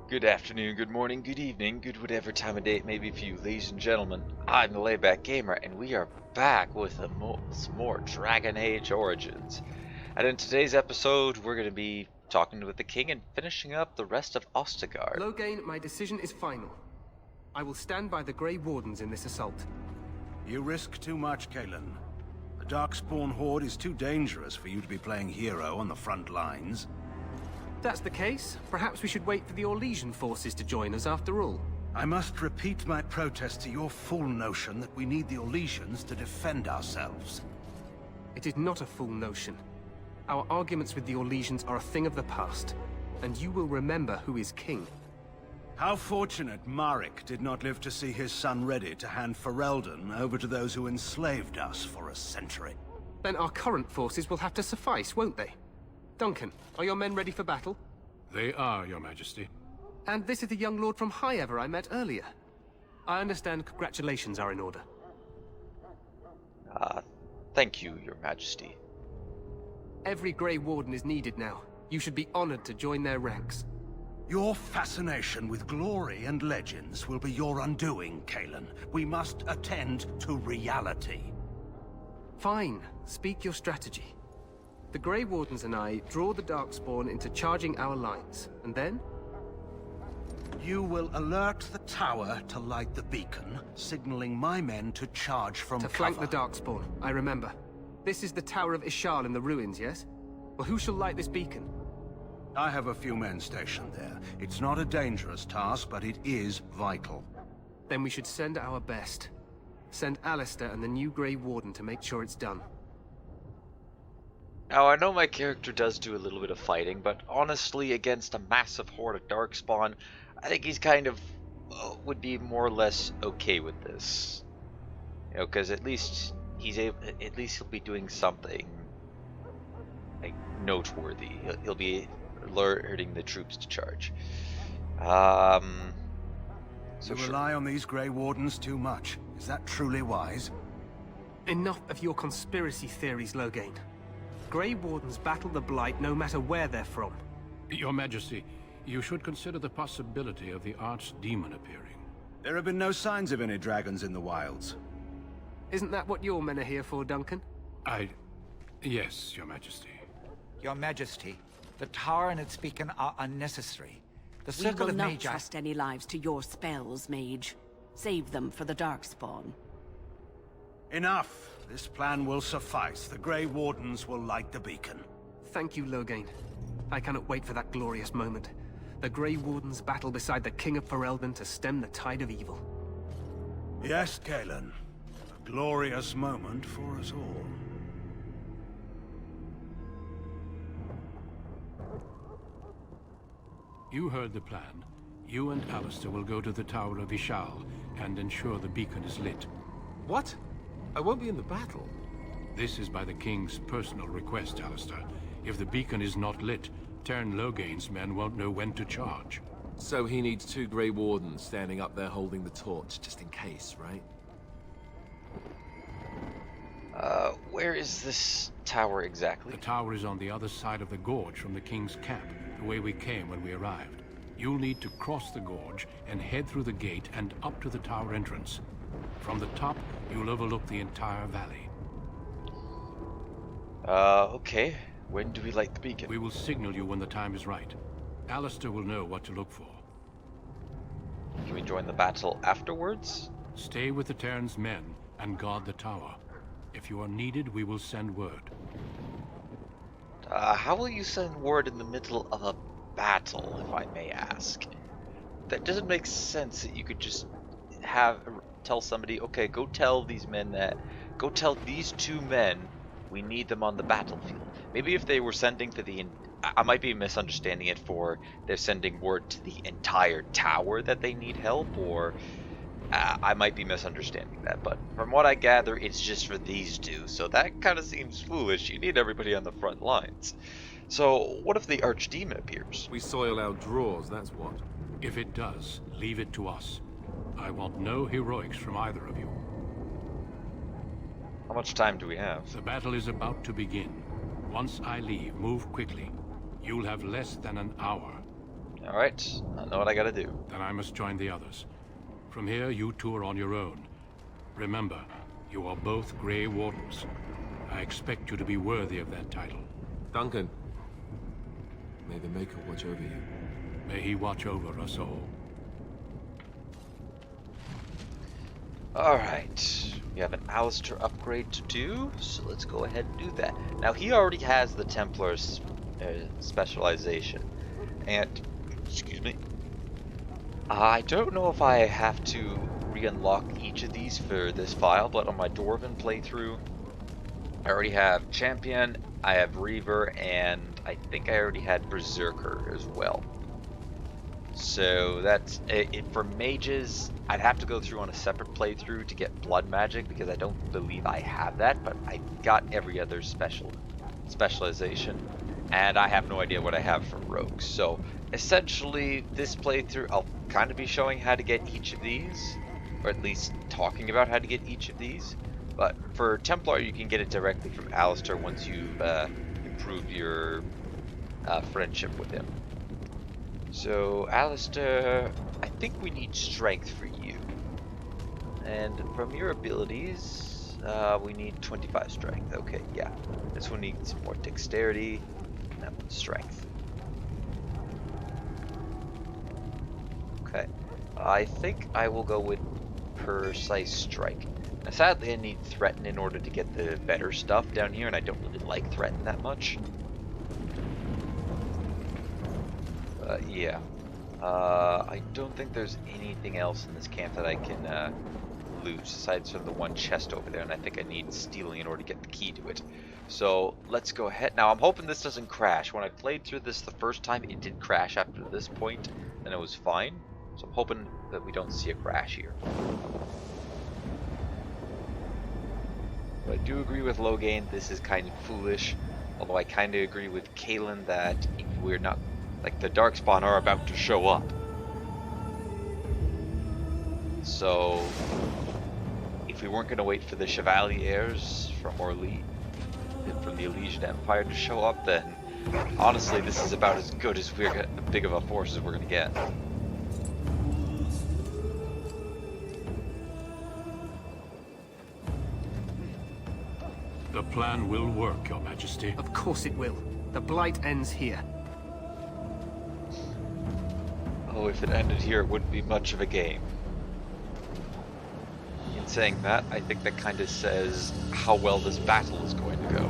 Good afternoon, good morning, good evening, good whatever time of day it may be for you, ladies and gentlemen. I'm the Layback Gamer, and we are back with some more Dragon Age Origins. And in today's episode, we're going to be talking with the king and finishing up the rest of Ostagar. Loghain, my decision is final. I will stand by the Grey Wardens in this assault. You risk too much, Kalen. The Darkspawn horde is too dangerous for you to be playing hero on the front lines. If that's the case, perhaps we should wait for the Orlesian forces to join us after all. I must repeat my protest to your fool notion that we need the Orlesians to defend ourselves. It is not a fool notion. Our arguments with the Orlesians are a thing of the past, and you will remember who is king. How fortunate Marek did not live to see his son ready to hand Ferelden over to those who enslaved us for a century. Then our current forces will have to suffice, won't they? Duncan, are your men ready for battle? They are, Your Majesty. And this is the young lord from Highever I met earlier. I understand congratulations are in order. Thank you, Your Majesty. Every Grey Warden is needed now. You should be honored to join their ranks. Your fascination with glory and legends will be your undoing, Kalen. We must attend to reality. Fine. Speak your strategy. The Grey Wardens and I draw the Darkspawn into charging our lines, and then? You will alert the tower to light the beacon, signaling my men to charge from cover. To flank the Darkspawn, I remember. This is the Tower of Ishal in the ruins, yes? Well, who shall light this beacon? I have a few men stationed there. It's not a dangerous task, but it is vital. Then we should send our best. Send Alistair and the new Grey Warden to make sure it's done. Now, I know my character does do a little bit of fighting, but honestly, against a massive horde of Darkspawn, I think he's kind of would be more or less okay with this. You know, because at least he'll be doing something like noteworthy. He'll be alerting the troops to charge. So You rely on these Grey Wardens too much. Is that truly wise? Enough of your conspiracy theories, Loghain. Grey Wardens battle the Blight no matter where they're from. Your Majesty, you should consider the possibility of the Archdemon appearing. There have been no signs of any dragons in the wilds. Isn't that what your men are here for, Duncan? Yes, Your Majesty. Your Majesty, the tower and its beacon are unnecessary. The We circle will of not Magi... trust any lives to your spells, Mage. Save them for the Darkspawn. Enough! This plan will suffice. The Grey Wardens will light the beacon. Thank you, Loghain. I cannot wait for that glorious moment. The Grey Wardens battle beside the King of Ferelden to stem the tide of evil. Yes, Kalen. A glorious moment for us all. You heard the plan. You and Alistair will go to the Tower of Ishal and ensure the beacon is lit. What? I won't be in the battle. This is by the King's personal request, Alistair. If the beacon is not lit, Tern Loghain's men won't know when to charge. So he needs two Grey Wardens standing up there holding the torch, just in case, right? Where is this tower exactly? The tower is on the other side of the gorge from the King's camp, the way we came when we arrived. You'll need to cross the gorge and head through the gate and up to the tower entrance. From the top, you'll overlook the entire valley. Okay. When do we light the beacon? We will signal you when the time is right. Alistair will know what to look for. Can we join the battle afterwards? Stay with the Terran's men and guard the tower. If you are needed, we will send word. How will you send word in the middle of a battle, if I may ask? That doesn't make sense that you could just tell somebody, okay, go tell these two men we need them on the battlefield. Maybe if they were sending to I might be misunderstanding it for they're sending word to the entire tower that they need help, or I might be misunderstanding that, but from what I gather, it's just for these two, so that kind of seems foolish. You need everybody on the front lines. So, what if the Archdemon appears? We soil our drawers, that's what. If it does, leave it to us. I want no heroics from either of you. How much time do we have? The battle is about to begin. Once I leave, move quickly. You'll have less than an hour. Alright, I know what I gotta do. Then I must join the others. From here, you two are on your own. Remember, you are both Grey Wardens. I expect you to be worthy of that title. Duncan, may the Maker watch over you. May he watch over us all. Alright, we have an Alistair upgrade to do, so let's go ahead and do that. Now, he already has the Templar's specialization, and, excuse me, I don't know if I have to re-unlock each of these for this file, but on my Dwarven playthrough, I already have Champion, I have Reaver, and I think I already had Berserker as well. So that's it. For mages, I'd have to go through on a separate playthrough to get blood magic because I don't believe I have that, but I got every other specialization, and I have no idea what I have for rogues. So essentially, this playthrough, I'll kind of be showing how to get each of these, or at least talking about how to get each of these. But for Templar, you can get it directly from Alistair once you've improved your friendship with him. So, Alistair, I think we need strength for you. And from your abilities, we need 25 strength. Okay, yeah. This one needs more dexterity, and that one's strength. Okay. I think I will go with Precise Strike. Now, sadly, I need Threaten in order to get the better stuff down here, and I don't really like Threaten that much. Yeah. I don't think there's anything else in this camp that I can loot aside from the one chest over there, and I think I need stealing in order to get the key to it. So let's go ahead. Now I'm hoping this doesn't crash. When I played through this the first time, it did crash after this point, and it was fine. So I'm hoping that we don't see a crash here. But I do agree with Logain, this is kind of foolish. Although I kind of agree with Kalen that if we're not, like, the Darkspawn are about to show up. So, if we weren't going to wait for the Chevaliers from the Elysian Empire to show up, then honestly, this is about as good as big of a force as we're going to get. The plan will work, Your Majesty. Of course it will. The Blight ends here. Oh, if it ended here, it wouldn't be much of a game. In saying that, I think that kind of says how well this battle is going to go.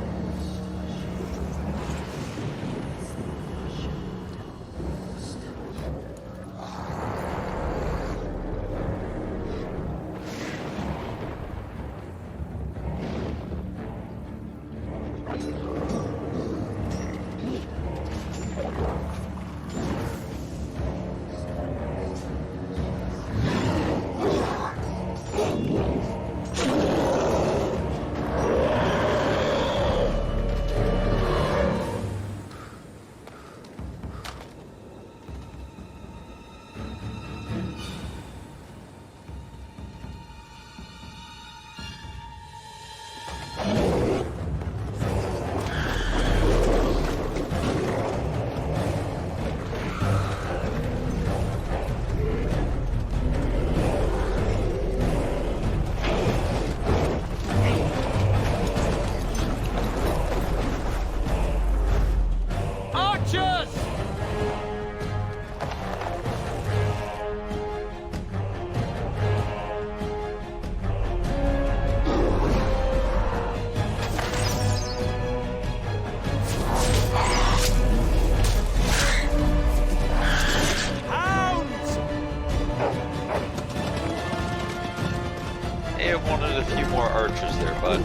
A few more archers there, bud.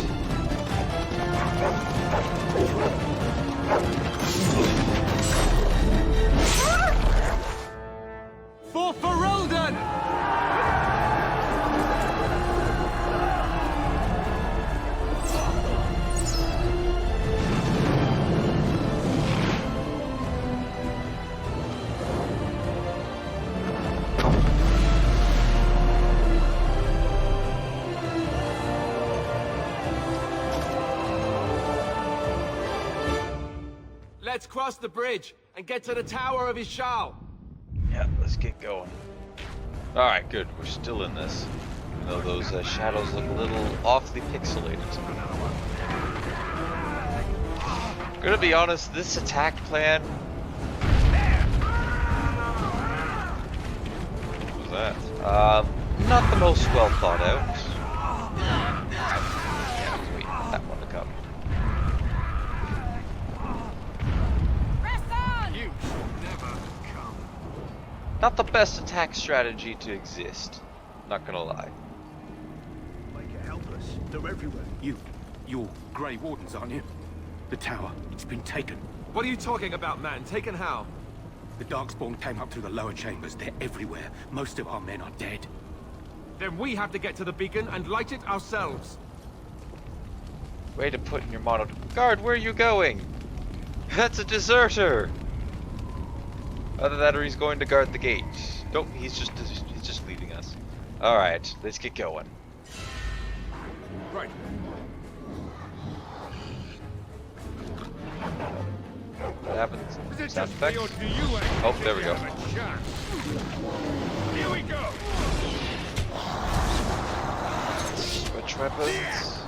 For Ferelden! Let's cross the bridge and get to the Tower of Ishal. Yeah, let's get going. Alright, good. We're still in this. Even though those shadows look a little awfully pixelated. Gonna be honest, this attack plan... What was that? Not the most well thought out. Yeah, let's wait for that one to come. Not the best attack strategy to exist. Not gonna lie. Make it helpless. They're everywhere. You're Grey Wardens, aren't you? The tower, it's been taken. What are you talking about, man? Taken how? The Darkspawn came up through the lower chambers. They're everywhere. Most of our men are dead. Then we have to get to the beacon and light it ourselves. Way to put in your motto. Guard, where are you going? That's a deserter! Either that or he's going to guard the gate. Nope, he's just leading us. Alright, let's get going. Right. What happens? Is it Sound just me, effects? or do you Oh, there we go. have a chance? Here we go. Switch weapons.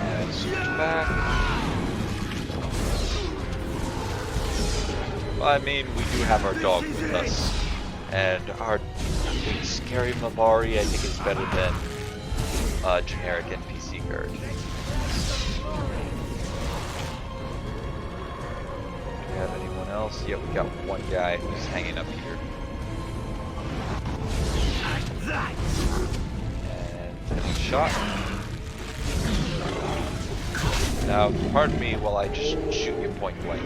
And switch back. Well, I mean, we do have our dog with us. And our big scary Mabari, I think, is better than a generic NPC guard. Do we have anyone else? Yeah, we got one guy who's hanging up here. And getting shot. Now, pardon me while I just shoot you point blank.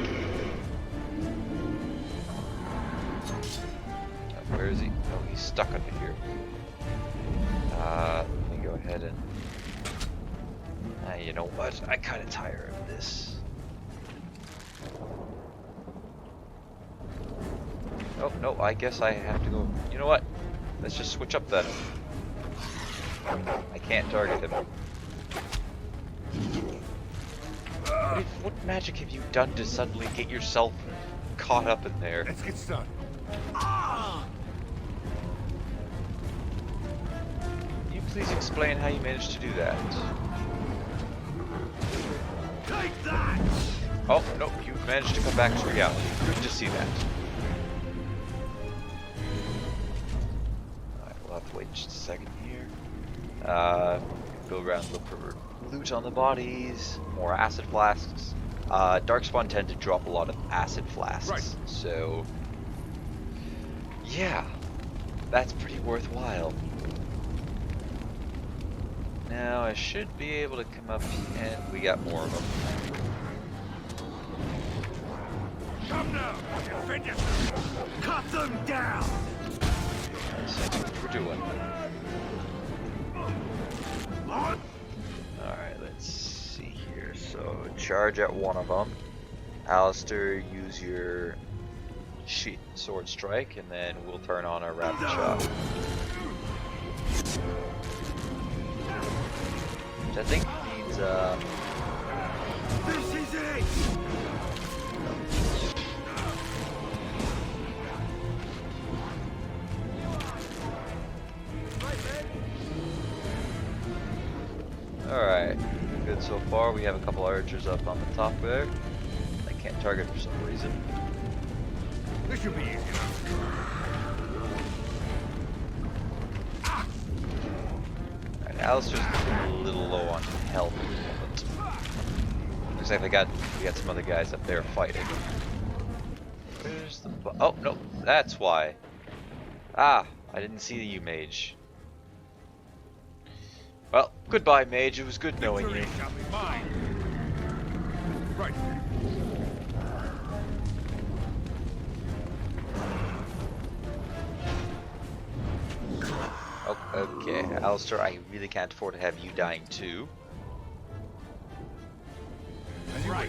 Where is he? Oh, he's stuck under here. Let me go ahead and... you know what? I kind of tire of this. Oh, no, I guess I have to go... You know what? Let's just switch up then. I can't target him. What magic have you done to suddenly get yourself caught up in there? Let's get started. Can you please explain how you managed to do that? Take that! Oh, no, you managed to come back to reality. Good to see that. Alright, we'll have to wait just a second here. Go around and look for loot on the bodies, more acid flasks. Darkspawn tend to drop a lot of acid flasks, Right. so yeah, that's pretty worthwhile. Now I should be able to come up, and we got more of them. Come now. Defend yourself. Cut them down! Let's see what we're doing. Alright, let's see here. So, charge at one of them. Alistair, use your sword strike, and then we'll turn on our rapid shot. Which I think means, This is it! alright. Good so far. We have a couple archers up on the top there. I can't target for some reason. This should be easy enough. Alright, Alistair's a little low on health at the moment. Looks like we got some other guys up there fighting. Where's the oh no, that's why. Ah, I didn't see you, mage. Well, goodbye, mage. It was good knowing you. Victory shall be mine. Right. Oh, okay, Alistair, I really can't afford to have you dying too. Right.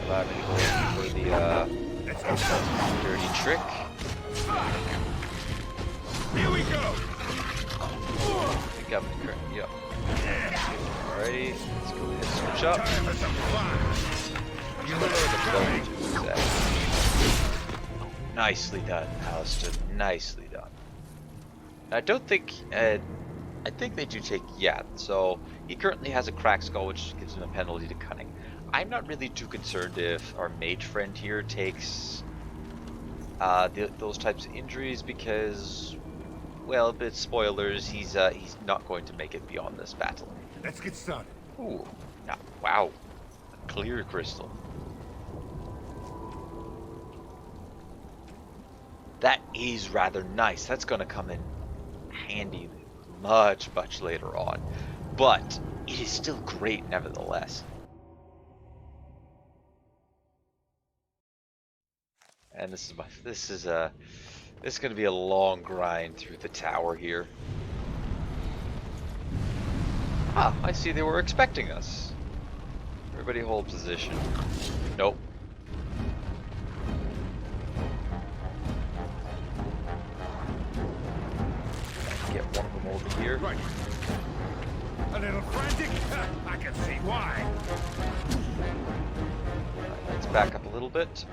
Allow me to go for the dirty trick. Here we go. Yep. Yep. Alrighty, let's go ahead and switch up. Nicely done, Alistair. Nicely done. I don't think. I think they do take. Yeah. So he currently has a cracked skull, which gives him a penalty to cunning. I'm not really too concerned if our mage friend here takes those types of injuries because, well, a bit spoilers. He's not going to make it beyond this battle. Let's get started. Ooh. Wow. A clear crystal. That is rather nice. That's going to come in handy much later on. But it is still great nevertheless. And this is going to be a long grind through the tower here. Ah, I see they were expecting us. Everybody hold position. Nope. Get one of them over here. Right. A little frantic? I can see why. Right, let's back up a little bit.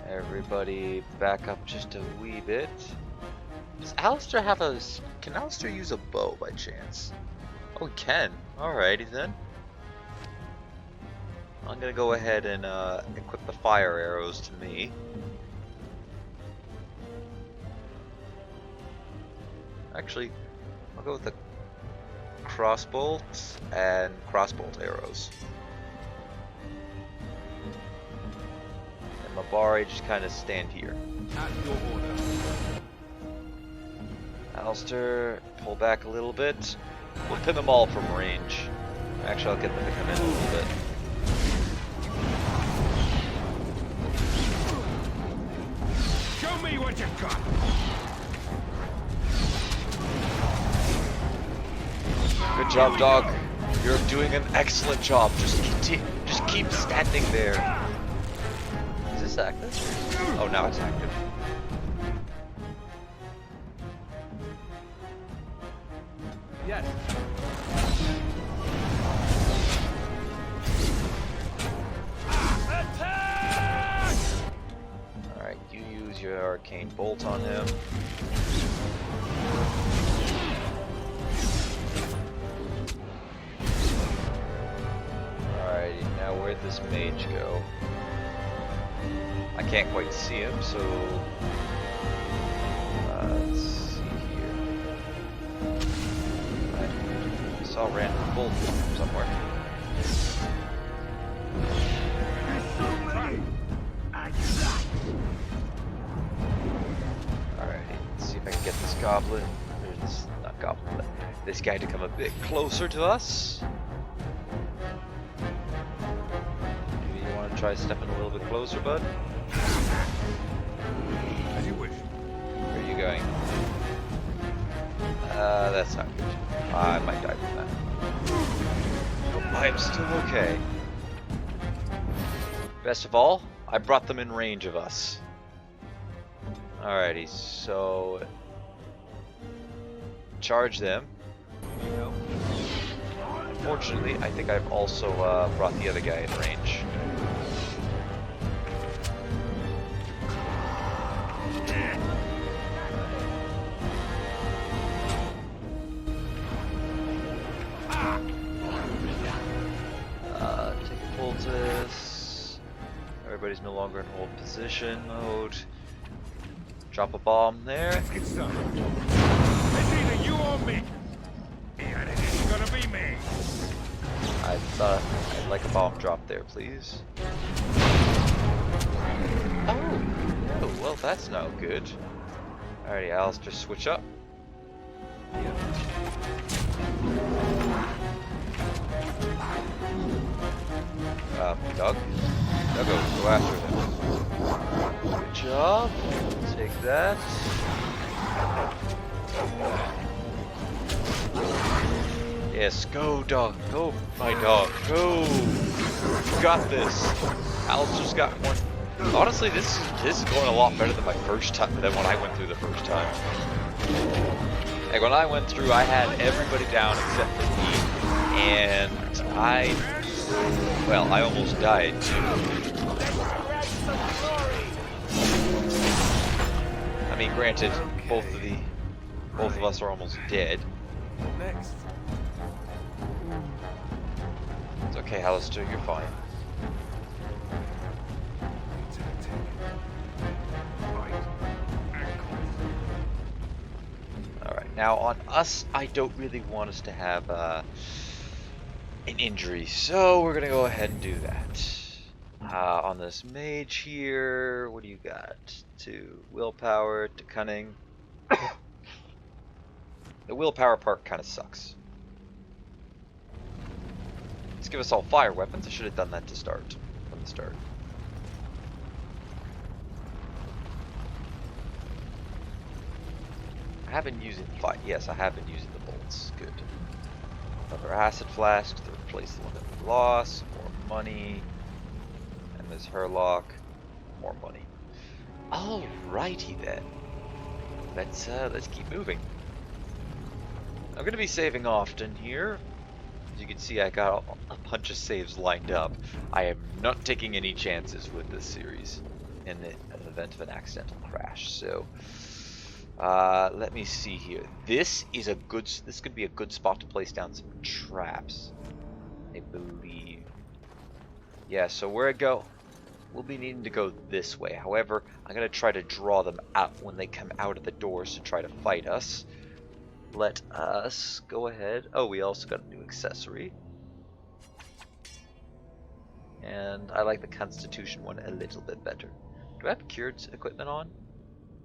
Everybody back up just a wee bit. Does Alistair have a... Can Alistair use a bow by chance? Oh, he can. Alrighty then. I'm gonna go ahead and equip the fire arrows to me. Actually, I'll go with the crossbolts and crossbolt arrows. And Mabari just kind of stand here. At your order. Alistair, pull back a little bit. We'll pin them all from range. Actually, I'll get them to come in a little bit. Show me what you got. Good job, dog. You're doing an excellent job. Just keep standing there. Is this active? Oh, now it's active. Yes. Alright, you use your arcane bolt on him. Alrighty, now where'd this mage go? I can't quite see him, so let's see here. I saw a random bolt from somewhere. Alrighty, let's see if I can get this goblin, or this, not goblin, but this guy to come a bit closer to us. Maybe you want to try stepping a little bit closer, bud? As you wish. Where are you going? That's not good. I might die from that. I'm still okay. Best of all, I brought them in range of us. Alrighty, so... charge them. Unfortunately, I think I've also brought the other guy in range. Take a poultice. Everybody's no longer in hold position mode. Drop a bomb there. Let's get started. It's either you or me. And it isn't gonna be me. I'd like a bomb drop there, please. Oh, no, well that's no good. Alrighty, Alistair, switch up. Doug? Duggo, go after him. Good job. Take that. Yes, go dog. Go, my dog. Go. You got this. Alistair's got one. Honestly, this is going a lot better than my first time, than when I went through the first time. Like when I went through, I had everybody down except for me, and I almost died too. I mean, granted, both of us are almost dead. Next. It's okay, Alistair, you're fine. Alright, now on us, I don't really want us to have an injury, so we're gonna go ahead and do that. On this mage here, what do you got? To willpower, to cunning. The willpower part kind of sucks. Let's give us all fire weapons. I should have done that to start, from the start. I have been using fire. Yes, I have been using the bolts. Good. Another acid flask to replace the one that we lost. More money. And there's Herlock. More money. Alrighty then. Let's keep moving. I'm gonna be saving often here. As you can see, I got a bunch of saves lined up. I am not taking any chances with this series in the event of an accidental crash. So, let me see here. This could be a good spot to place down some traps, I believe. Yeah. So where I go, we'll be needing to go this way. However, I'm gonna try to draw them out when they come out of the doors to try to fight us. Let us go ahead. Oh, we also got a new accessory. And I like the Constitution one a little bit better. Do I have cured equipment on?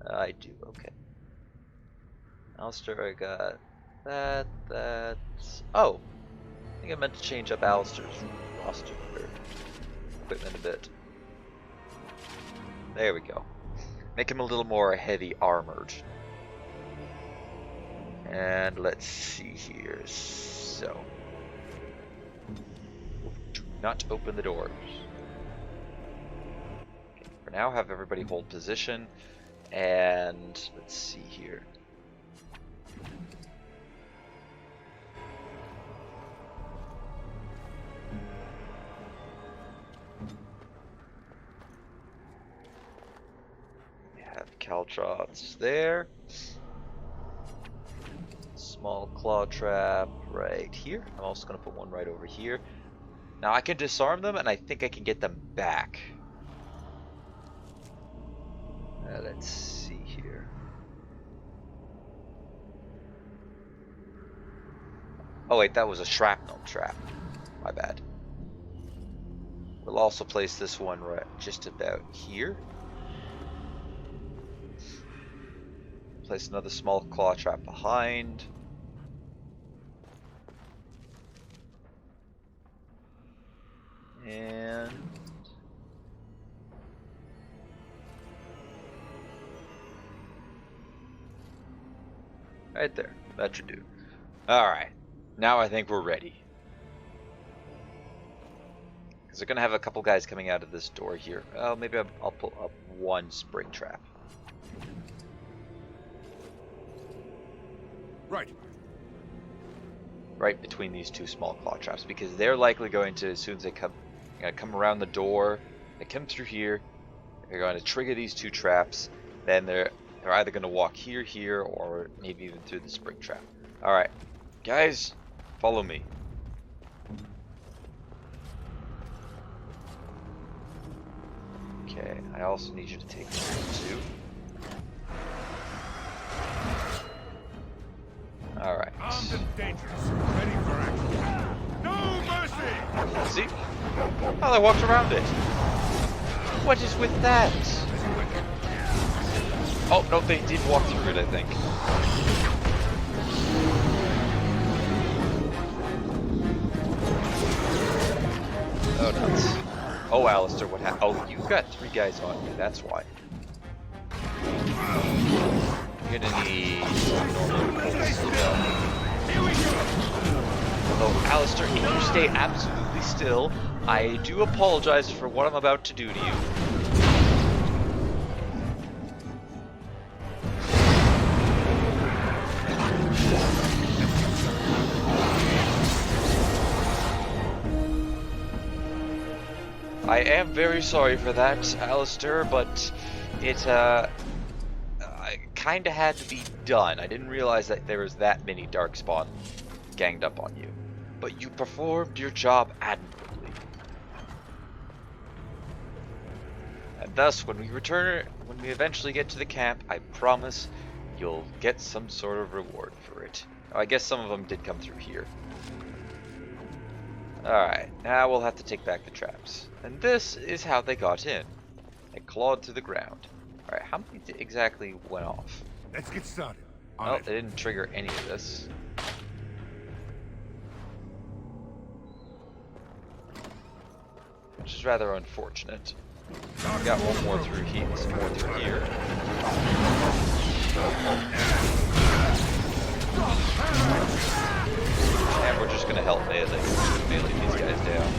I do, okay. Alistair, I got that. Oh! I think I meant to change up Alistair's roster or equipment a bit. There we go. Make him a little more heavy armored. And let's see here. So, do not open the doors. Okay, for now, have everybody hold position. And let's see here. We have Caltrots there. Small claw trap right here. I'm also going to put one right over here. Now I can disarm them, and I think I can get them back. Let's see here. Oh wait, that was a shrapnel trap. My bad. We'll also place this one right just about here. Place another small claw trap behind. And right there. That should do. Alright. Now I think we're ready. Because they're going to have a couple guys coming out of this door here. Oh, maybe I'll pull up one spring trap. Right. Right between these two small claw traps. Because they're likely going to, as soon as they come around the door, they come through here, they're going to trigger these two traps, then they're either going to walk here, or maybe even through the spring trap. Alright, guys, follow me. Okay, I also need you to take this too. Alright. Armed and dangerous. Ready for action. No mercy! See? Oh, they walked around it. What is with that? Oh, no, they did walk through it, I think. Oh, nuts. Oh, Alistair, what happened? Oh, you've got 3 guys on you, that's why. You're gonna need normal pulse. Although, Alistair, if you stay absolutely still, I do apologize for what I'm about to do to you. I am very sorry for that, Alistair, but it kinda had to be done. I didn't realize that there was that many Darkspawn ganged up on you. But you performed your job admirably. And thus, when we eventually get to the camp, I promise you'll get some sort of reward for it. Oh, I guess some of them did come through here. Alright, now we'll have to take back the traps. And this is how they got in. They clawed through the ground. Alright, how many exactly went off? Let's get started. Well, they didn't trigger any of this. Which is rather unfortunate. We got one more through here, some more through here. And we're just gonna help melee. We're just gonna melee these guys down.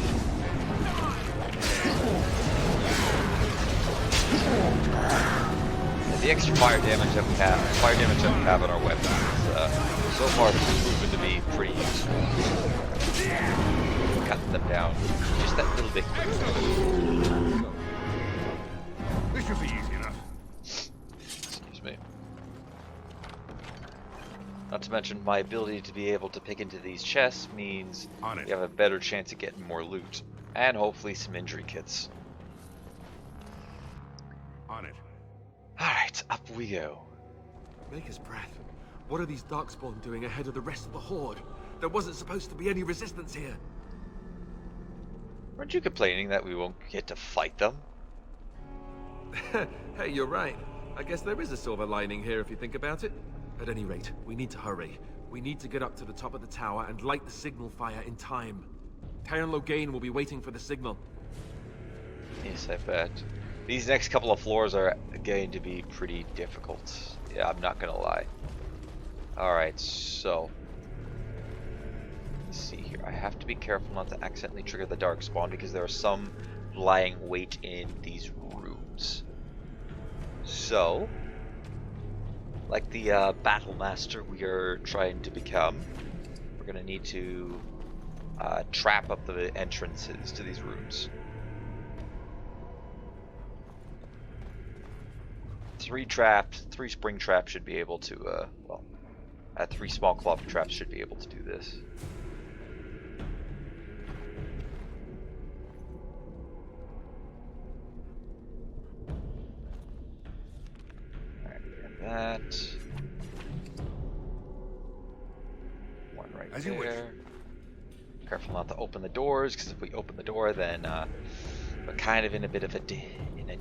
And the extra fire damage that we have on our weapons is so far proven to be pretty useful. Cutting them down just that little bit. This should be easy enough. Excuse me. Not to mention my ability to be able to pick into these chests means we have a better chance of getting more loot. And hopefully some injury kits. On it. Alright, up we go. Maker's breath. What are these Darkspawn doing ahead of the rest of the Horde? There wasn't supposed to be any resistance here. Weren't you complaining that we won't get to fight them? Hey, you're right. I guess there is a silver lining here if you think about it. At any rate, we need to hurry. We need to get up to the top of the tower and light the signal fire in time. Taron Logain will be waiting for the signal. Yes, I bet. These next couple of floors are going to be pretty difficult. Yeah, I'm not gonna lie. Alright, so... let's see here. I have to be careful not to accidentally trigger the Darkspawn because there are some lying wait in these rooms. So... like the Battle Master we are trying to become, we're gonna need to trap up the entrances to these rooms. 3 spring traps should be able to, 3 small cloth traps should be able to do this. Alright, that. One right As you wish. there. Careful not to open the doors, because if we open the door, then we're kind of in a bit of a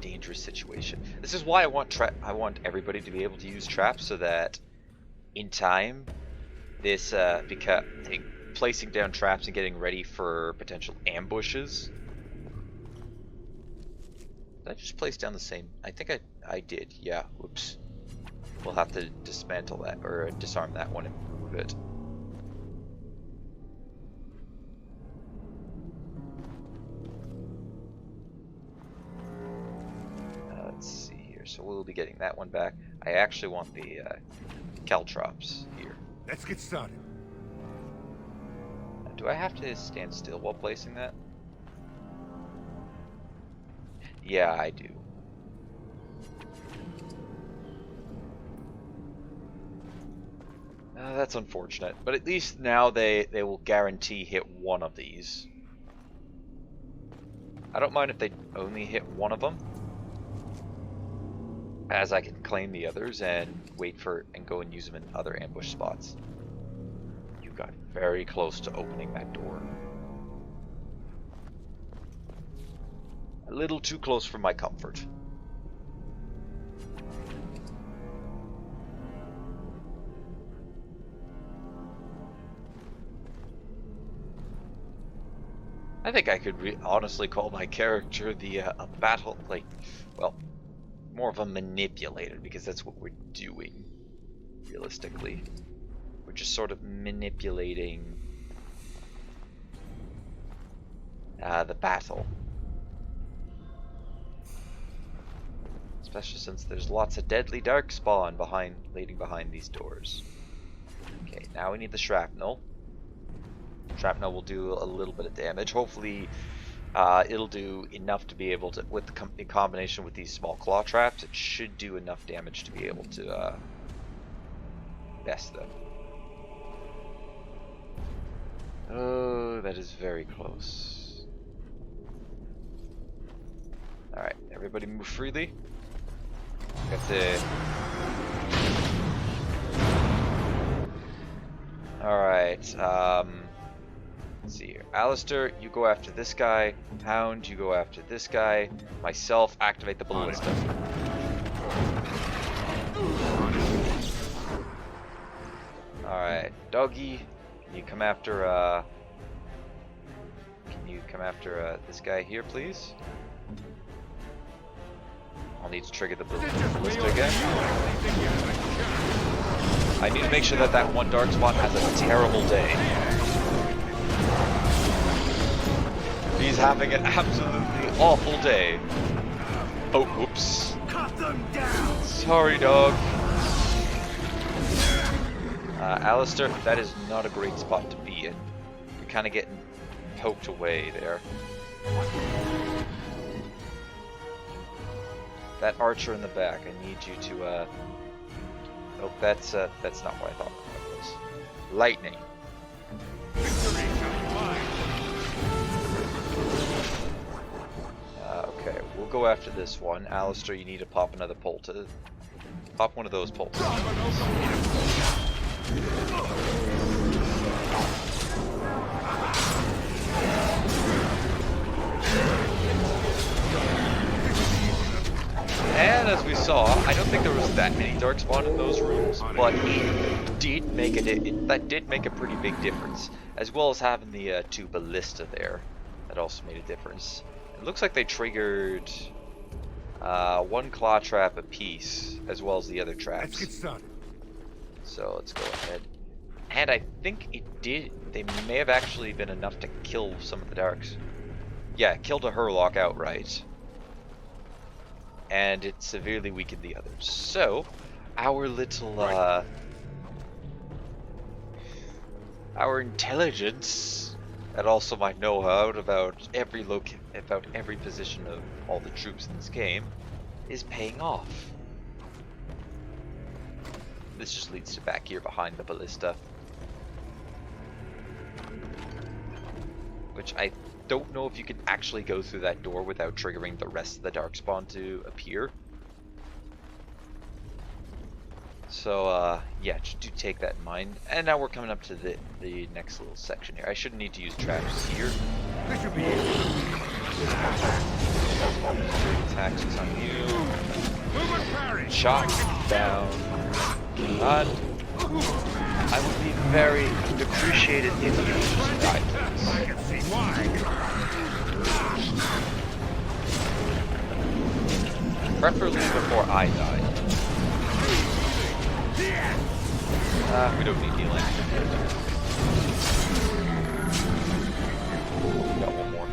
dangerous situation. This is why I want everybody to be able to use traps, so that in time, this placing down traps and getting ready for potential ambushes. Did I just place down the same? I think I did. Yeah. Oops. We'll have to dismantle that or disarm that one and move it. Let's see here. So we'll be getting that one back. I actually want the caltrops here. Let's get started. Do I have to stand still while placing that? Yeah, I do. That's unfortunate, but at least now they will guarantee hit one of these. I don't mind if they only hit one of them, as I can claim the others and wait for and go and use them in other ambush spots. You got very close to opening that door. A little too close for my comfort. I think I could honestly call my character the a battle, more of a manipulator, because that's what we're doing. Realistically, we're just sort of manipulating the battle, especially since there's lots of deadly Darkspawn waiting behind these doors. Okay, now we need the shrapnel. Shrapnel will do a little bit of damage. Hopefully, It'll do enough to be able to, with the in combination with these small claw traps, it should do enough damage to be able to best them. Oh, that is very close. Alright, everybody move freely. Got the... Alright, let's see here. Alistair, you go after this guy. Hound, you go after this guy. Myself, activate the ballista. Alright, Doggy, can you come after this guy here, please? I'll need to trigger the ballista again. I need to make sure that that one Darkspwan has a terrible day. He's having an absolutely awful day. Oh, oops. Cut them down. Sorry, dog. Alistair, that is not a great spot to be in. You're kind of getting poked away there. That archer in the back, I need you to, nope, that's not what I thought it was. Lightning. Okay, we'll go after this one. Alistair, you need to pop another pulse. Pop one of those pulses. And as we saw, I don't think there was that many Darkspawn in those rooms, but that did make a pretty big difference, as well as having the 2 ballista there. That also made a difference. It looks like they triggered 1 claw trap apiece, as well as the other traps. Let's get started. So let's go ahead. And I think they may have actually been enough to kill some of the Darks. Yeah, killed a Hurlock outright. And it severely weakened the others. So, our little, our intelligence, and also my know-how about every position of all the troops in this game, is paying off. This just leads to back here behind the ballista, which I don't know if you can actually go through that door without triggering the rest of the Darkspawn to appear. So, yeah, just do take that in mind. And now we're coming up to the next little section here. I shouldn't need to use traps here. This should be it. Attacks on you. Move and parry. Shot down. Run. I would be very appreciated if you would just die, please. I can see why. Preferably before I die. We don't need healing. Got one more.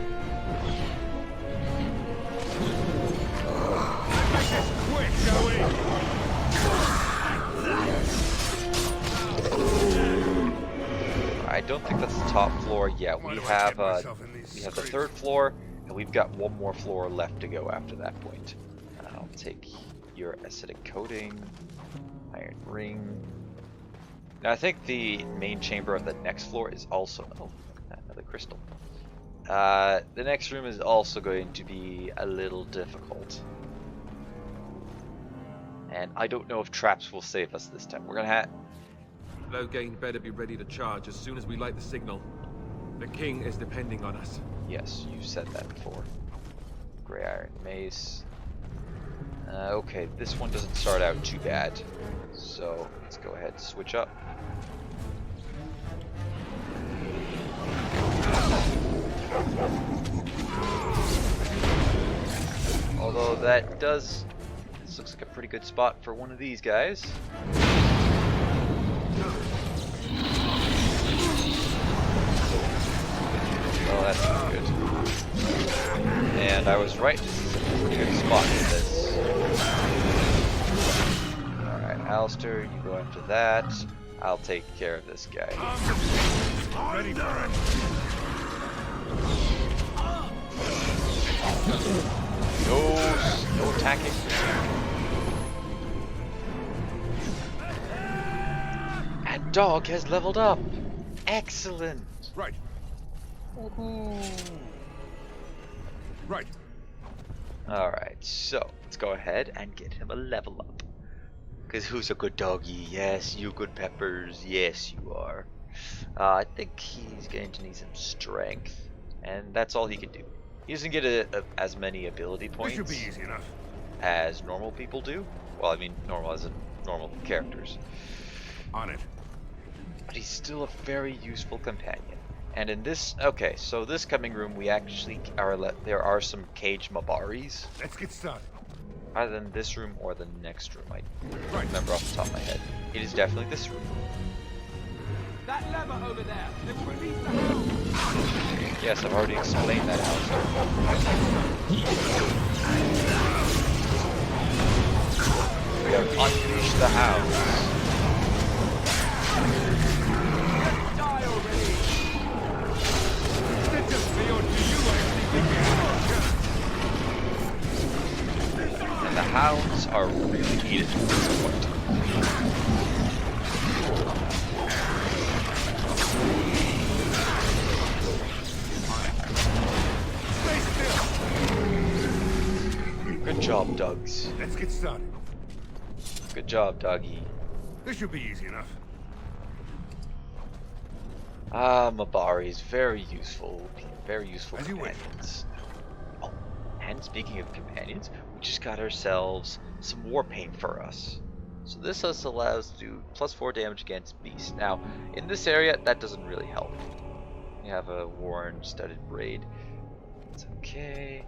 Quick, shall we? I don't think that's the top floor yet. We have the 3rd floor, and we've got one more floor left to go after that point. I'll take your acidic coating, iron ring. Now I think the main chamber of the next floor is also another crystal. The next room is also going to be a little difficult, and I don't know if traps will save us this time. We're gonna have. Loghain better be ready to charge as soon as we light the signal. The king is depending on us. Yes, you've said that before. Grey iron mace. Okay, this one doesn't start out too bad, so let's go ahead and switch up. Although this looks like a pretty good spot for one of these guys. Oh, that's not good. And I was right, this is a pretty good spot for this. Alright, Alistair, you go after that. I'll take care of this guy. Ready for it. No attacking. And dog has leveled up. Excellent. Right. Right. Alright, so let's go ahead and get him a level up. Because who's a good doggy? Yes, you good peppers. Yes, you are. I think he's going to need some strength. And that's all he can do. He doesn't get as many ability This points should be easy enough. as normal people do. Well, I mean normal as in normal characters. On it. But he's still a very useful companion. And in this, okay, so this coming room we actually there are some cage Mabaris. Let's get started. Either in this room or the next room. I don't Right. remember off the top of my head. It is definitely this room. That lever over there, it will release the hound. Yes, I've already explained that out. We have unleashed the hounds. Die already. Is that just me or do you actually think it's And the hounds are really needed at this point. Stay still. Good job, Dugs. Let's get started. Good job, Doggy. This should be easy enough. Ah, Mabaris, very useful As you wish. companions. Oh, and speaking of companions, we just got ourselves some war paint for us. So this allows to do +4 damage against beasts. Now, in this area, that doesn't really help. We have a worn studded braid. It's okay.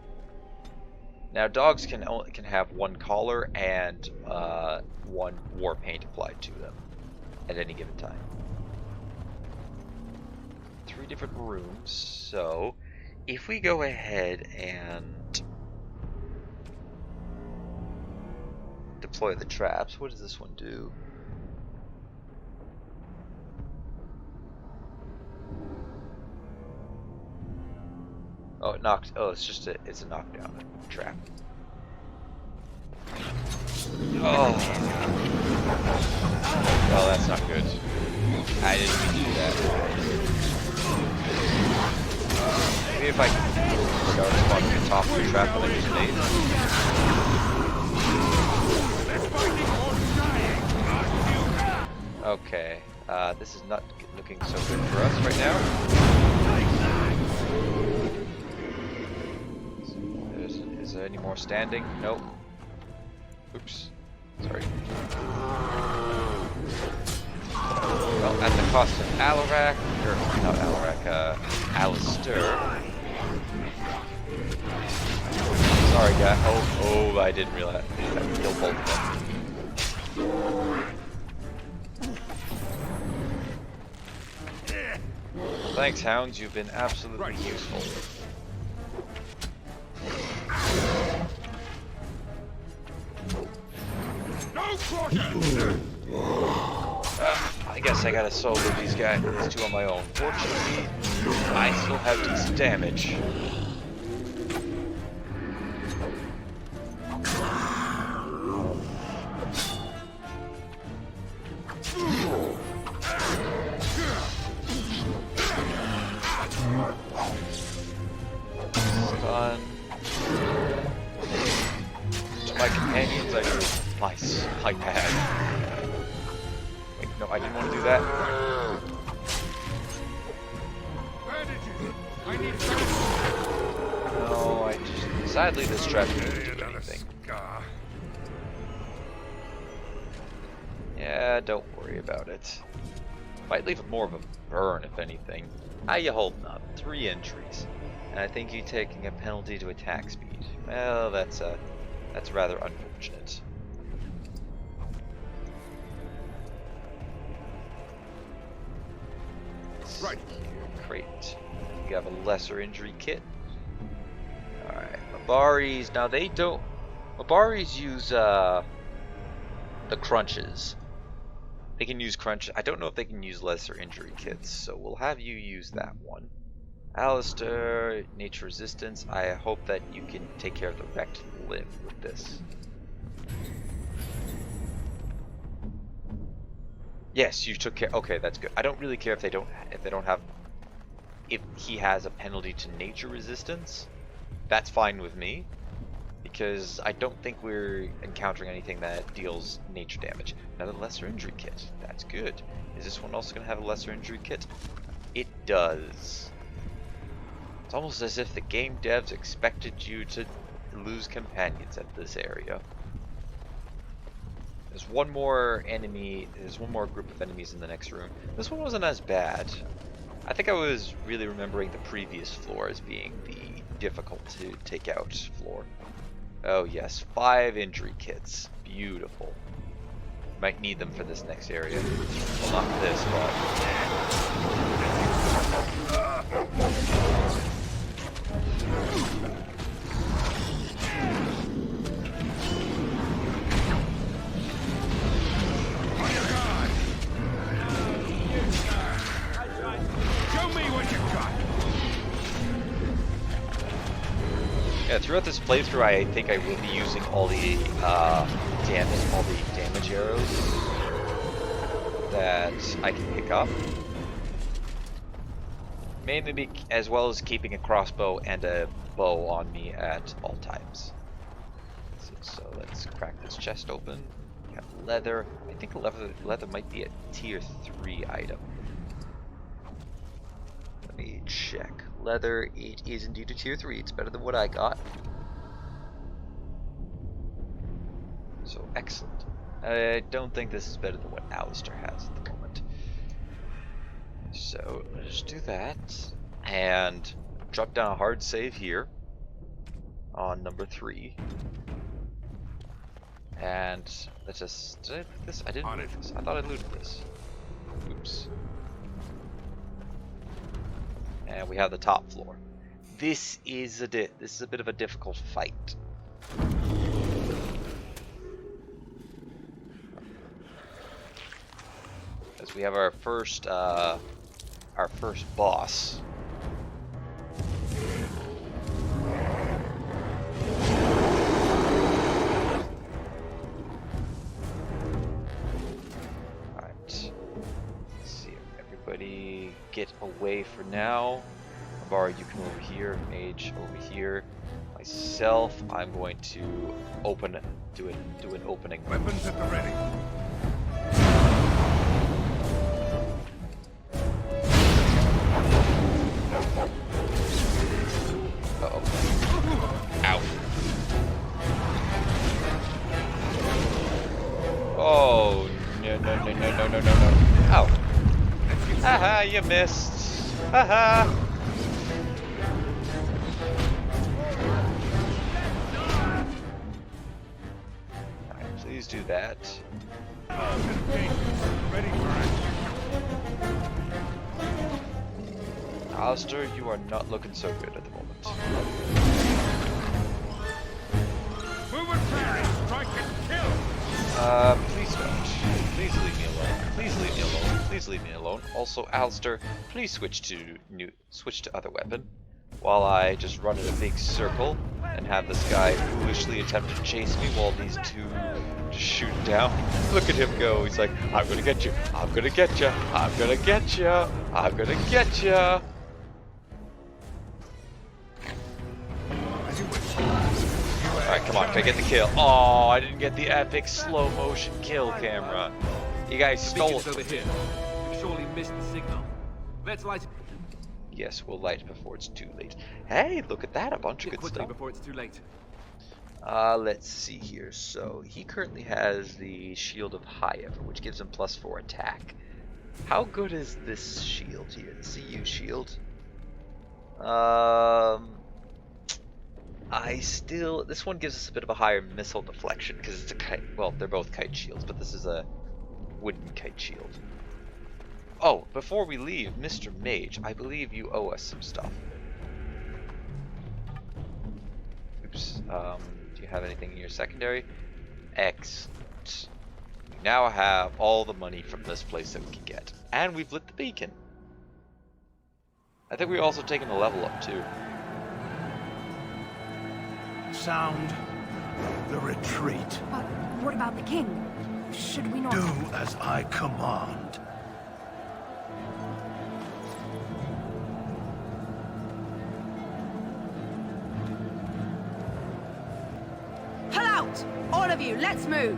Now, dogs can have one collar and one war paint applied to them at any given time. 3 different rooms, so if we go ahead and deploy the traps, what does this one do? Oh, it knocked. Oh, it's a knockdown trap. Oh, well, that's not good. I didn't mean to do that. Maybe if I can put Darkspwan at the top of the trap and I just nade. Okay, this is not looking so good for us right now. Is there any more standing? Nope. Oops. Sorry. Well, at the cost of Alarak, or not Alarak, Alistair. Sorry, guy. Oh, I didn't realize I killed both of them. Thanks, hounds. You've been absolutely useful. I guess I gotta solo these two on my own. Fortunately, I still have decent damage. Stun. To my companions, I do my pad. Wait, no, I didn't want to do that. No, I just... Sadly, this trap didn't do anything. Yeah, don't worry about it. Might leave more of a burn, if anything. How you holding up? 3 entries. And I think you taking a penalty to attack speed. Well, that's rather unfortunate. Right. Great. You have a lesser injury kit. Alright, Mabaris. Now they don't... Mabaris use the crunches. They can use crunches. I don't know if they can use lesser injury kits, so we'll have you use that one. Alistair, nature resistance. I hope that you can take care of the wrecked limb with this. Yes, you took care. Okay, that's good. I don't really care if they don't have if he has a penalty to nature resistance. That's fine with me because I don't think we're encountering anything that deals nature damage. Another lesser injury kit. That's good. Is this one also going to have a lesser injury kit? It does. It's almost as if the game devs expected you to lose companions at this area. There's one more enemy, there's one more group of enemies in the next room. This one wasn't as bad. I think I was really remembering the previous floor as being the difficult to take out floor. Oh yes, 5 injury kits. Beautiful. Might need them for this next area. Well, not this, yeah, throughout this playthrough, I think I will be using all the damage arrows that I can pick up. Mainly as well as keeping a crossbow and a bow on me at all times. So let's crack this chest open. We have leather. I think leather might be a tier 3 item. Let me check. Leather, it is indeed a tier 3. It's better than what I got. So excellent. I don't think this is better than what Alistair has at the moment. So let's do that. And drop down a hard save here on number 3. And let's just... Did I loot this? I didn't loot this. I thought I looted this. Oops. And we have the top floor. This is a bit of a difficult fight. As we have our first boss. Get away for now. Bar, you come over here. Mage over here. Myself, I'm going to do an opening. Weapons at the ready. Uh-oh. Ow. Oh, no. Ow. Haha, you missed. Haha. Alright, please do that. Ready for action. Alistair, you are not looking so good at the moment. Move and parry, strike and kill. Please don't. Please leave me alone. Please leave me alone. Please leave me alone. Also, Alistair, please switch to other weapon, while I just run in a big circle and have this guy foolishly attempt to chase me while these two just shoot down. Look at him go. He's like, I'm gonna get you. I'm gonna get you. I'm gonna get you. I'm gonna get you. Alright, come on, can I get the kill? Oh, I didn't get the epic slow motion kill camera. You guys stole it. Over here. We've surely missed the signal. Let's light it. Yes, we'll light it before it's too late. Hey, look at that, a bunch of good quickly stuff. before it's too late. Let's see here. So, he currently has the Shield of Hyatt, which gives him +4 attack. How good is this shield here, the CU shield? This one gives us a bit of a higher missile deflection because it's a kite. Well, they're both kite shields, but this is a wooden kite shield. Oh, before we leave, Mr. Mage, I believe you owe us some stuff. Oops. Do you have anything in your secondary? Excellent. We now have all the money from this place that we can get, and we've lit the beacon. I think we're also taking a level up too. Sound the retreat. But what about the king? Should we not... Do as I command. Pull out! All of you, let's move!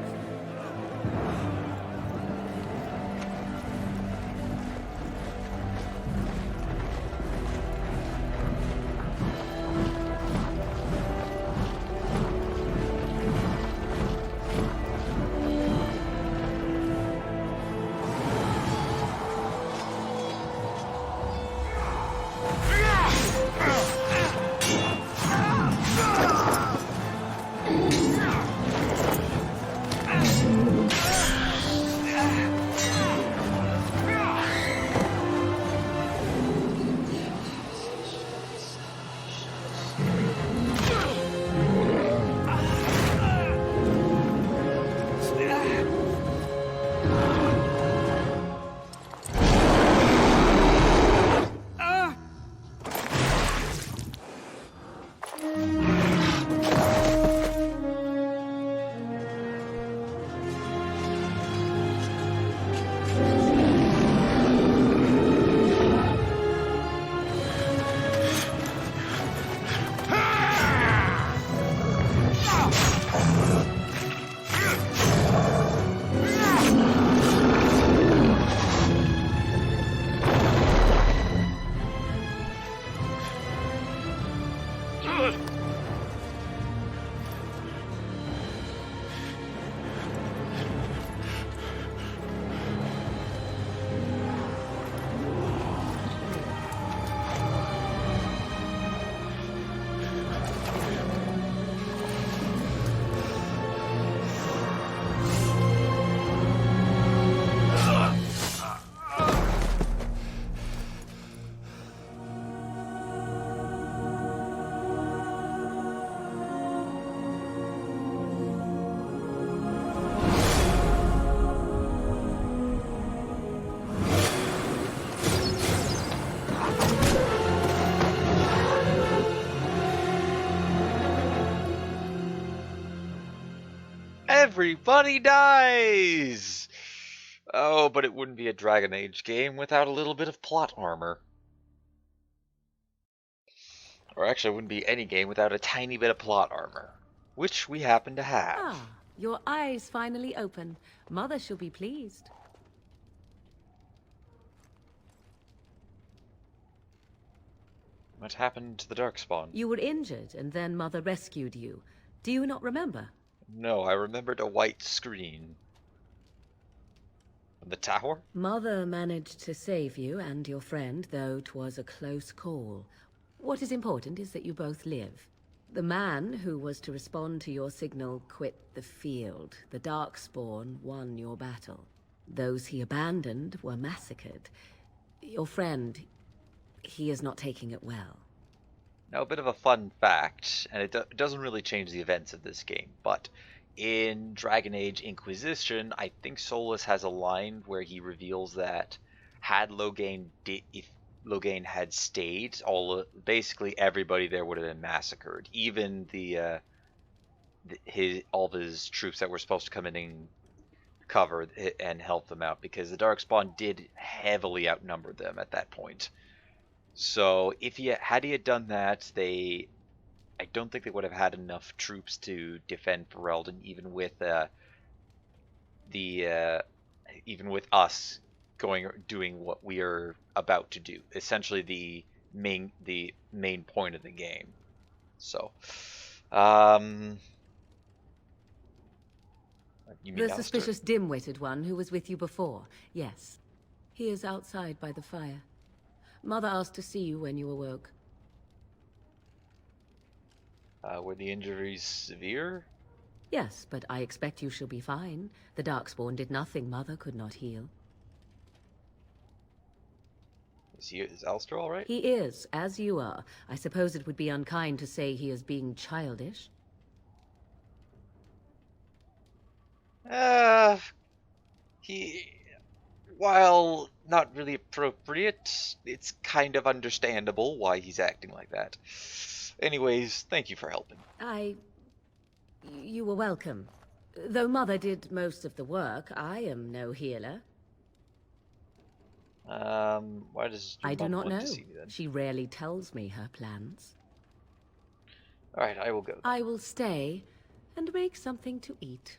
Everybody dies! Oh, but it wouldn't be a Dragon Age game without a little bit of plot armor. Or actually, it wouldn't be any game without a tiny bit of plot armor. Which we happen to have. Ah, your eyes finally open. Mother shall be pleased. What happened to the Darkspawn? You were injured, and then Mother rescued you. Do you not remember? No, I remembered a white screen. The tower? Mother managed to save you and your friend, though 'twas a close call. What is important is that you both live. The man who was to respond to your signal quit the field. The Darkspawn won your battle. Those he abandoned were massacred. Your friend, he is not taking it well. Now, a bit of a fun fact, and it doesn't really change the events of this game, but in Dragon Age Inquisition, I think Solus has a line where he reveals that if Loghain had stayed, basically everybody there would have been massacred, even all of his troops that were supposed to come in and cover and help them out, because the Darkspawn did heavily outnumber them at that point. So if had he done that, I don't think they would have had enough troops to defend Ferelden, even with us doing what we are about to do. Essentially, the main point of the game. So, you mean The suspicious dim-witted one who was with you before. Yes. He is outside by the fire. Mother asked to see you when you awoke. Were the injuries severe? Yes, but I expect you shall be fine. The Darkspawn did nothing Mother could not heal. Is Alistair all right? He is, as you are. I suppose it would be unkind to say he is being childish. While not really appropriate. It's kind of understandable why he's acting like that. Anyways, thank you for helping. You were welcome. Though Mother did most of the work, I am no healer. Why does your I do mom not want to know. see me then? She rarely tells me her plans. Alright, I will go then. I will stay and make something to eat.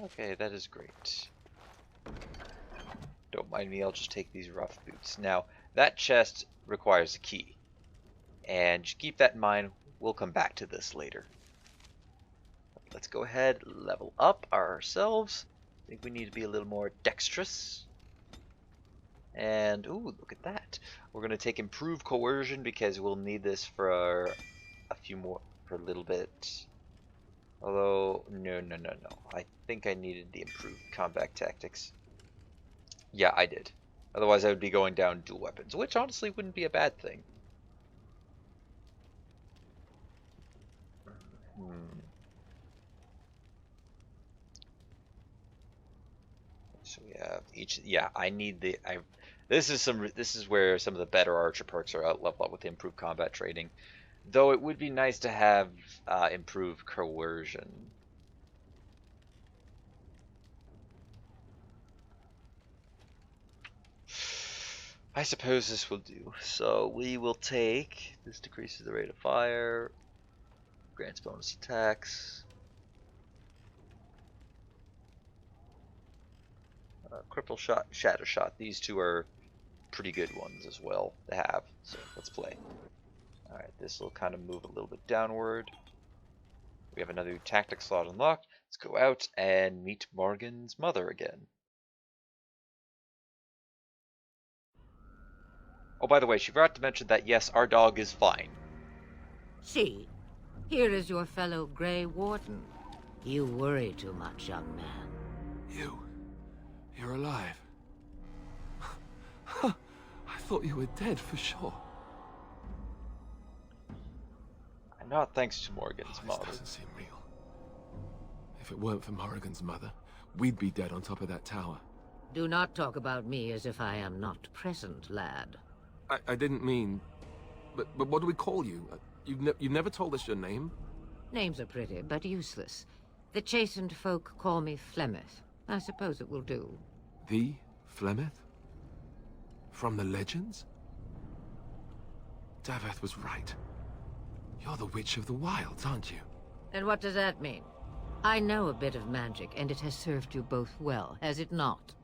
Okay, that is great. Don't mind me, I'll just take these rough boots. Now, that chest requires a key. And just keep that in mind, we'll come back to this later. Let's go ahead, level up ourselves. I think we need to be a little more dexterous. And, ooh, look at that. We're going to take Improve Coercion because we'll need this for for a little bit. Although, no. I think I needed the Improved Combat Tactics. Yeah, I did. Otherwise I would be going down dual weapons, which honestly wouldn't be a bad thing. So we have each. Yeah, I need the. This is where some of the better archer perks are leveled up with the improved combat training. Though it would be nice to have improved coercion. I suppose this will do. So we will take. This decreases the rate of fire. Grants bonus attacks. Cripple shot, shatter shot. These two are pretty good ones as well to have. So let's play. Alright, this will kind of move a little bit downward. We have another tactic slot unlocked. Let's go out and meet Morgan's mother again. Oh, by the way, she forgot to mention that yes, our dog is fine. See, here is your fellow Grey Warden. You worry too much, young man. You're alive. I thought you were dead for sure. Not thanks to Morgan's This mother. doesn't seem real. If it weren't for Morrigan's mother, we'd be dead on top of that tower. Do not talk about me as if I am not present, lad. I didn't mean... But what do we call you? You've never told us your name? Names are pretty, but useless. The chastened folk call me Flemeth. I suppose it will do. The Flemeth? From the legends? Daveth was right. You're the Witch of the Wilds, aren't you? And what does that mean? I know a bit of magic, and it has served you both well, has it not?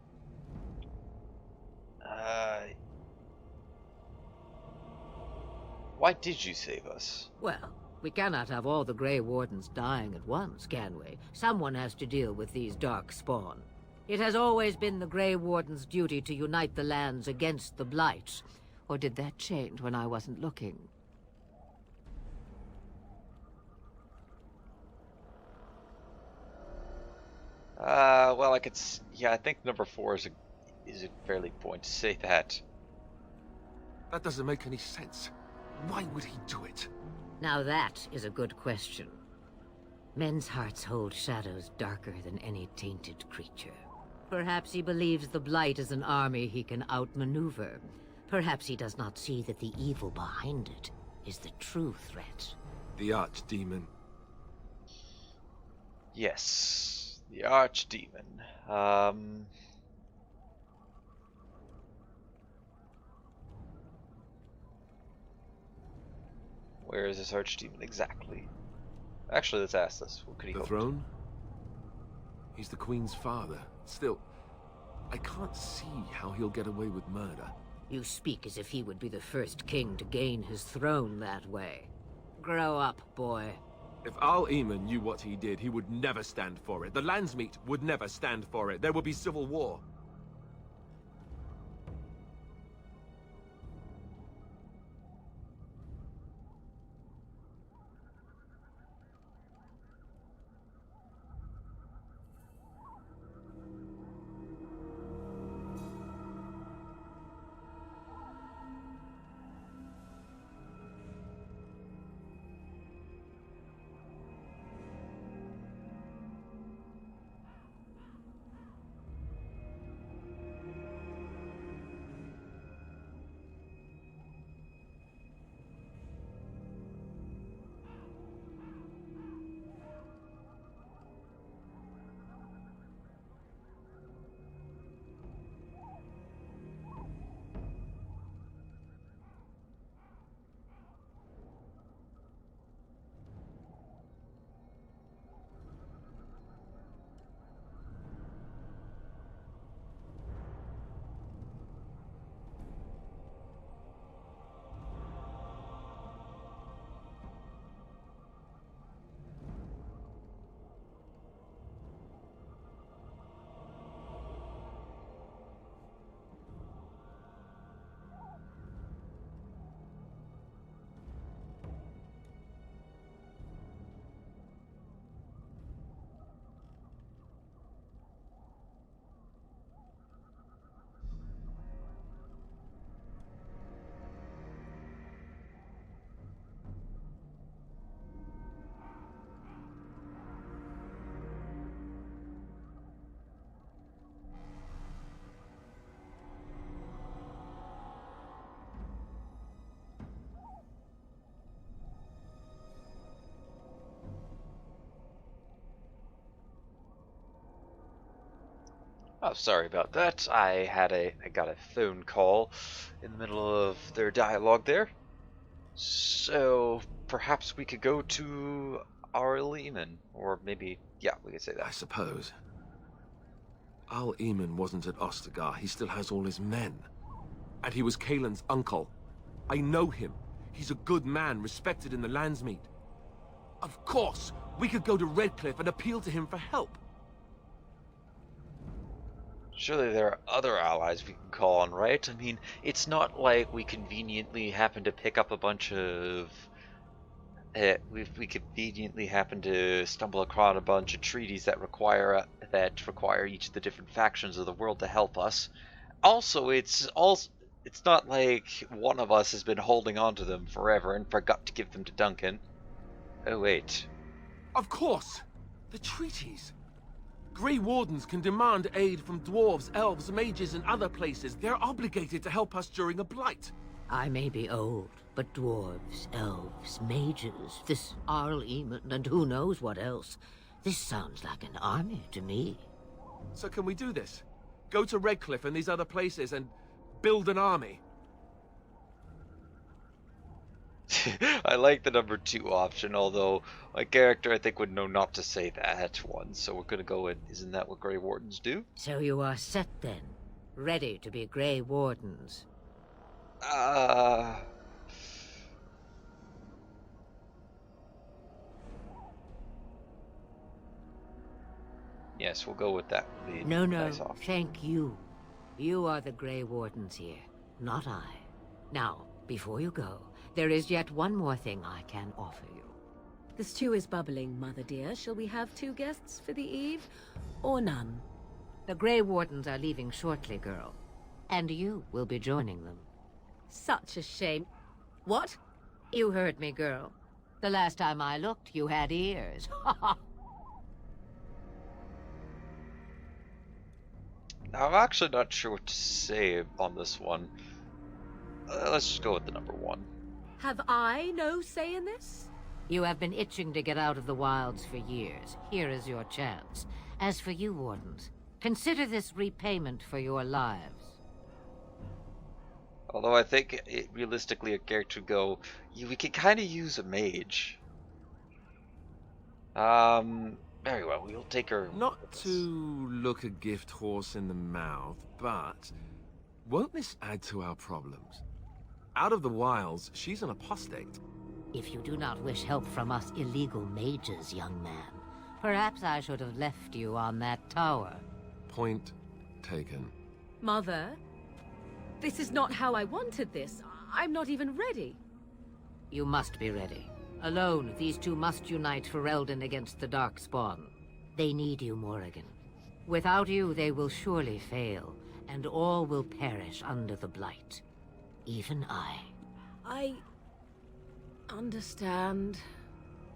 Why did you save us? Well, we cannot have all the Grey Wardens dying at once, can we? Someone has to deal with these Darkspawn. It has always been the Grey Warden's duty to unite the lands against the Blights. Or did that change when I wasn't looking? Well, yeah, I think number 4 is a fairly point to say that. That doesn't make any sense. Why would he do it? Now that is a good question. Men's hearts hold shadows darker than any tainted creature. Perhaps he believes the Blight is an army he can outmaneuver. Perhaps he does not see that the evil behind it is the true threat. The Archdemon. Yes, the Archdemon. Where is this Archdemon exactly? Actually, let's ask this. What could he The hope? throne? He's the Queen's father. Still, I can't see how he'll get away with murder. You speak as if he would be the first king to gain his throne that way. Grow up, boy. If Al-Eamon knew what he did, he would never stand for it. The Landsmeet would never stand for it. There would be civil war. Oh, sorry about that. I got a phone call in the middle of their dialogue there. So perhaps we could go to our Lehman, or maybe, yeah, we could say I that. suppose. Al Eamon wasn't at Ostagar. He still has all his men. And he was Kaelin's uncle. I know him. He's a good man, respected in the Landsmeet. Of course, we could go to Redcliffe and appeal to him for help. Surely there are other allies we can call on, right? I mean, it's not like we conveniently happen to pick up a bunch of... we conveniently happen to stumble across a bunch of treaties that require each of the different factions of the world to help us. Also, it's not like one of us has been holding on to them forever and forgot to give them to Duncan. Oh wait. Of course! The treaties! Grey Wardens can demand aid from dwarves, elves, mages, and other places. They're obligated to help us during a blight. I may be old, but dwarves, elves, mages, this Arl Eamon, and who knows what else. This sounds like an army to me. So can we do this? Go to Redcliffe and these other places and build an army? I like the number 2 option, although my character I think would know not to say that one, so we're gonna go with, isn't that what Grey Wardens do? So you are set then, ready to be Grey Wardens. Yes, we'll go with that. No, Nice option. thank you. You are the Grey Wardens here, not I. Now, before you go, there is yet one more thing I can offer you. The stew is bubbling, Mother dear. Shall we have 2 guests for the eve, or none? The Grey Wardens are leaving shortly, girl. And you will be joining them. Such a shame. What? You heard me, girl. The last time I looked, you had ears. I'm actually not sure what to say on this one. Let's just go with the number 1. Have I no say in this? You have been itching to get out of the wilds for years. Here is your chance. As for you, Wardens, consider this repayment for your lives. Although I think realistically a character would go, we could kind of use a mage. Very well, we'll take her. Not to look a gift horse in the mouth, but won't this add to our problems? Out of the wilds, she's an apostate. If you do not wish help from us illegal mages, young man, perhaps I should have left you on that tower. Point taken. Mother, this is not how I wanted this. I'm not even ready. You must be ready. Alone, these 2 must unite for Eldon against the Darkspawn. They need you, Morrigan. Without you, they will surely fail, and all will perish under the Blight. Even I. I understand.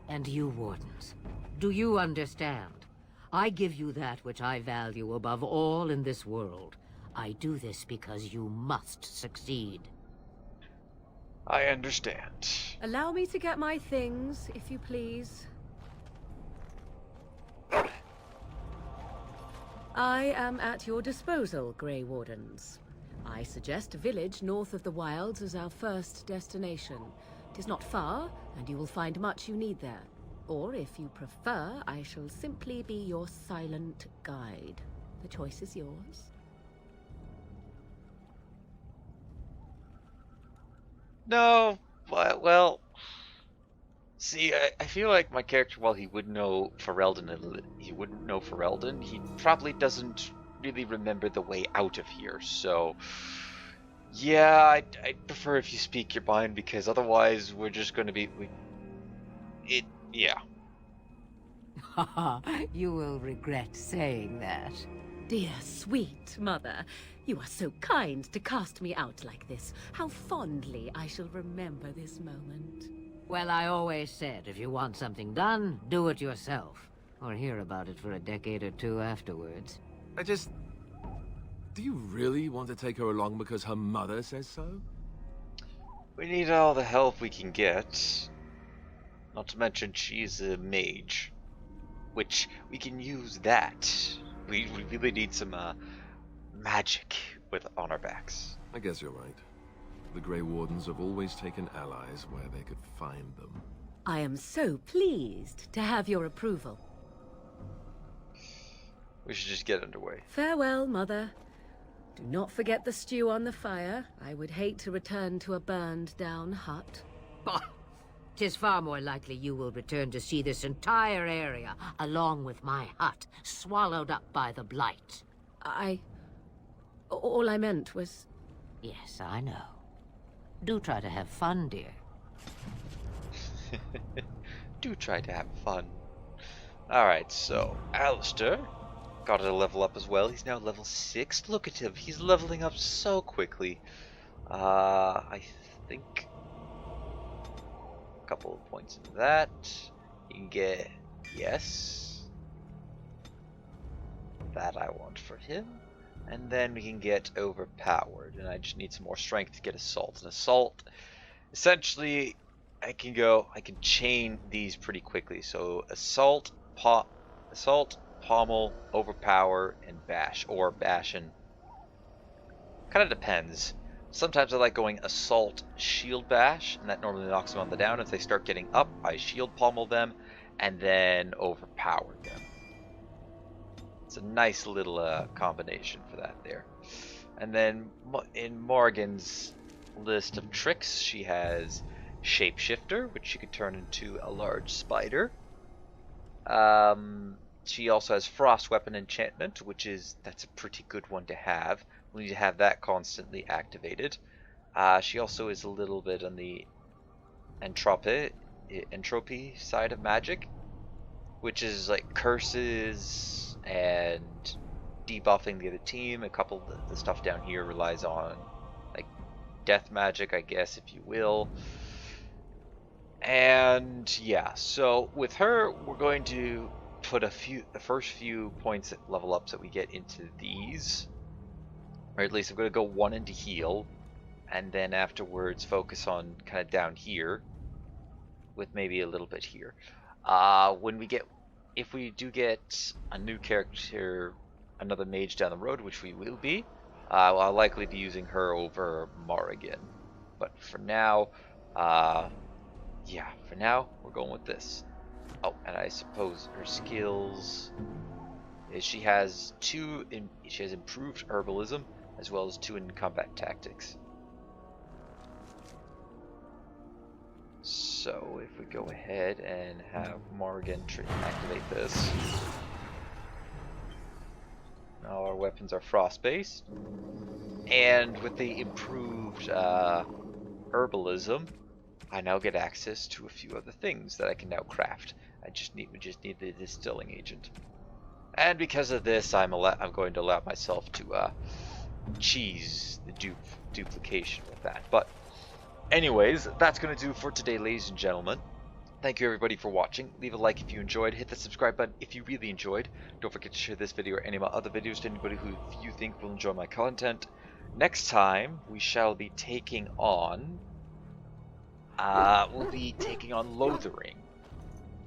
And you, Wardens, do you understand? I give you that which I value above all in this world. I do this because you must succeed. I understand. Allow me to get my things, if you please. I am at your disposal, Grey Wardens. I suggest a village north of the wilds as our first destination. It is not far, and you will find much you need there. Or, if you prefer, I shall simply be your silent guide. The choice is yours. No, well, see, I feel like my character, while he would know Ferelden, he wouldn't know Ferelden, he probably doesn't really remember the way out of here, so... Yeah, I'd prefer if you speak your mind, because otherwise we're just going to be... Yeah. You will regret saying that. Dear, sweet mother, you are so kind to cast me out like this. How fondly I shall remember this moment. Well, I always said, if you want something done, do it yourself. Or hear about it for a decade or 2 afterwards. Do you really want to take her along because her mother says so? We need all the help we can get. Not to mention she's a mage. Which, we can use that. We really need some magic on our backs. I guess you're right. The Grey Wardens have always taken allies where they could find them. I am so pleased to have your approval. We should just get underway. Farewell, Mother. Do not forget the stew on the fire. I would hate to return to a burned-down hut. Bah! 'Tis far more likely you will return to see this entire area, along with my hut, swallowed up by the Blight. All I meant was... Yes, I know. Do try to have fun, dear. Do try to have fun. Alright, so, Alistair got to level up as well. He's now level 6. Look at him. He's leveling up so quickly. I think a couple of points into that. You can get, yes, that I want for him. And then we can get overpowered. And I just need some more strength to get assault. And assault, essentially, I can chain these pretty quickly. So assault, pommel, overpower, and bash, or bash and kind of depends. Sometimes I like going assault, shield bash, and that normally knocks them on the down. If they start getting up, I shield pommel them and then overpower them. It's a nice little combination for that there. And then in Morgan's list of tricks, she has Shapeshifter, which she could turn into a large spider. She also has Frost Weapon Enchantment, that's a pretty good one to have. We need to have that constantly activated. She also is a little bit on the entropy side of magic, which is like curses and debuffing the other team. A couple of the stuff down here relies on like death magic, I guess, if you will. And yeah, so with her, we're going to put the first few points at level ups that we get into these, or at least I'm going to go one into heal, and then afterwards focus on kind of down here with maybe a little bit here. If we do get a new character, another mage down the road, which we will be, I'll likely be using her over Morrigan. But for now, we're going with this. Oh, and I suppose her skills is she has improved herbalism as well as 2 in combat tactics. So if we go ahead and have Morgan activate this, all our weapons are frost based, and with the improved herbalism, I now get access to a few other things that I can now craft. We just need the distilling agent. And because of this, I'm going to allow myself to cheese the duplication with that. But anyways, that's going to do for today, ladies and gentlemen. Thank you everybody for watching. Leave a like if you enjoyed. Hit the subscribe button if you really enjoyed. Don't forget to share this video or any of my other videos to anybody who you think will enjoy my content. Next time, we shall be taking on... we'll be taking on Lothering,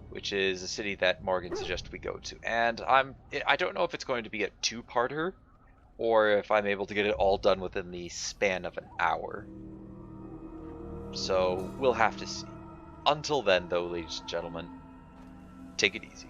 which is a city that Morgan suggested we go to. And I don't know if it's going to be a 2-parter, or if I'm able to get it all done within the span of an hour. So we'll have to see. Until then, though, ladies and gentlemen, take it easy.